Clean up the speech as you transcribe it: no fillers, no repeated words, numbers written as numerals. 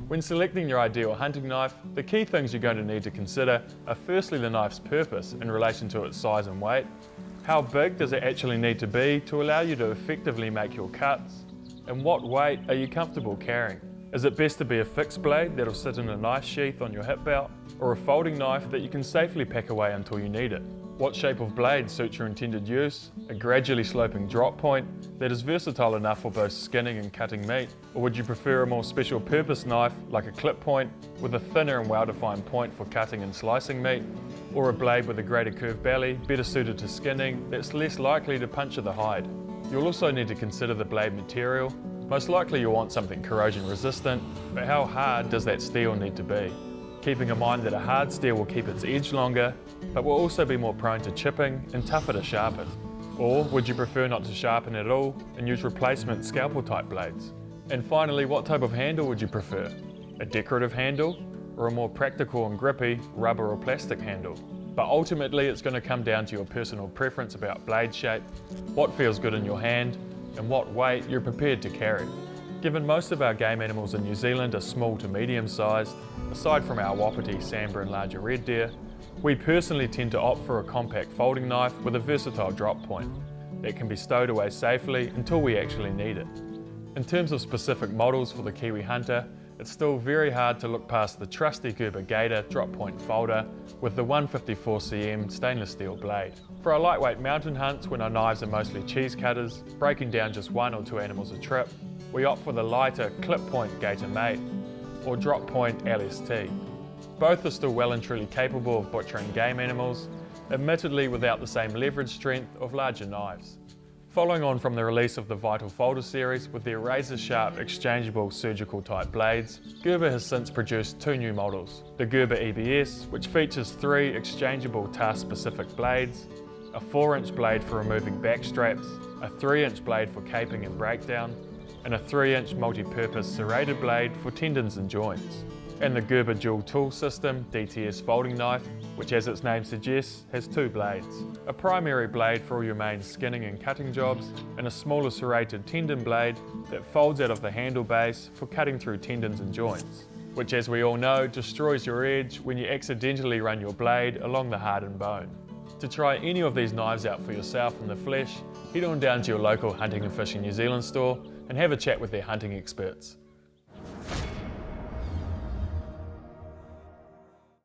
When selecting your ideal hunting knife, the key things you're going to need to consider are firstly the knife's purpose in relation to its size and weight. How big does it actually need to be to allow you to effectively make your cuts? And what weight are you comfortable carrying? Is it best to be a fixed blade that'll sit in a knife sheath on your hip belt, or a folding knife that you can safely pack away until you need it? What shape of blade suits your intended use? A gradually sloping drop point that is versatile enough for both skinning and cutting meat? Or would you prefer a more special purpose knife like a clip point with a thinner and well-defined point for cutting and slicing meat? Or a blade with a greater curved belly, better suited to skinning, that's less likely to puncture the hide? You'll also need to consider the blade material. Most likely you'll want something corrosion resistant, but how hard does that steel need to be? Keeping in mind that a hard steel will keep its edge longer, but will also be more prone to chipping and tougher to sharpen. Or would you prefer not to sharpen at all and use replacement scalpel type blades? And finally, what type of handle would you prefer? A decorative handle or a more practical and grippy rubber or plastic handle? But ultimately it's going to come down to your personal preference about blade shape, what feels good in your hand, and what weight you're prepared to carry. Given most of our game animals in New Zealand are small to medium sized, aside from our wapiti, sambar and larger red deer, we personally tend to opt for a compact folding knife with a versatile drop point that can be stowed away safely until we actually need it. In terms of specific models for the Kiwi hunter, it's still very hard to look past the trusty Gerber Gator drop point folder with the 154cm stainless steel blade. For our lightweight mountain hunts, when our knives are mostly cheese cutters, breaking down just 1 or 2 animals a trip, we opt for the lighter clip point Gator Mate or drop point LST. Both are still well and truly capable of butchering game animals, admittedly without the same leverage strength of larger knives. Following on from the release of the Vital Folder series with their razor-sharp exchangeable surgical type blades, Gerber has since produced 2 new models. The Gerber EBS, which features 3 exchangeable task-specific blades, a 4-inch blade for removing back straps, a 3-inch blade for caping and breakdown, and a 3-inch multi-purpose serrated blade for tendons and joints. And the Gerber Dual Tool System DTS folding knife, which as its name suggests, has 2 blades. A primary blade for all your main skinning and cutting jobs, and a smaller serrated tendon blade that folds out of the handle base for cutting through tendons and joints, which as we all know, destroys your edge when you accidentally run your blade along the hardened bone. To try any of these knives out for yourself in the flesh, head on down to your local Hunting and Fishing New Zealand store and have a chat with their hunting experts.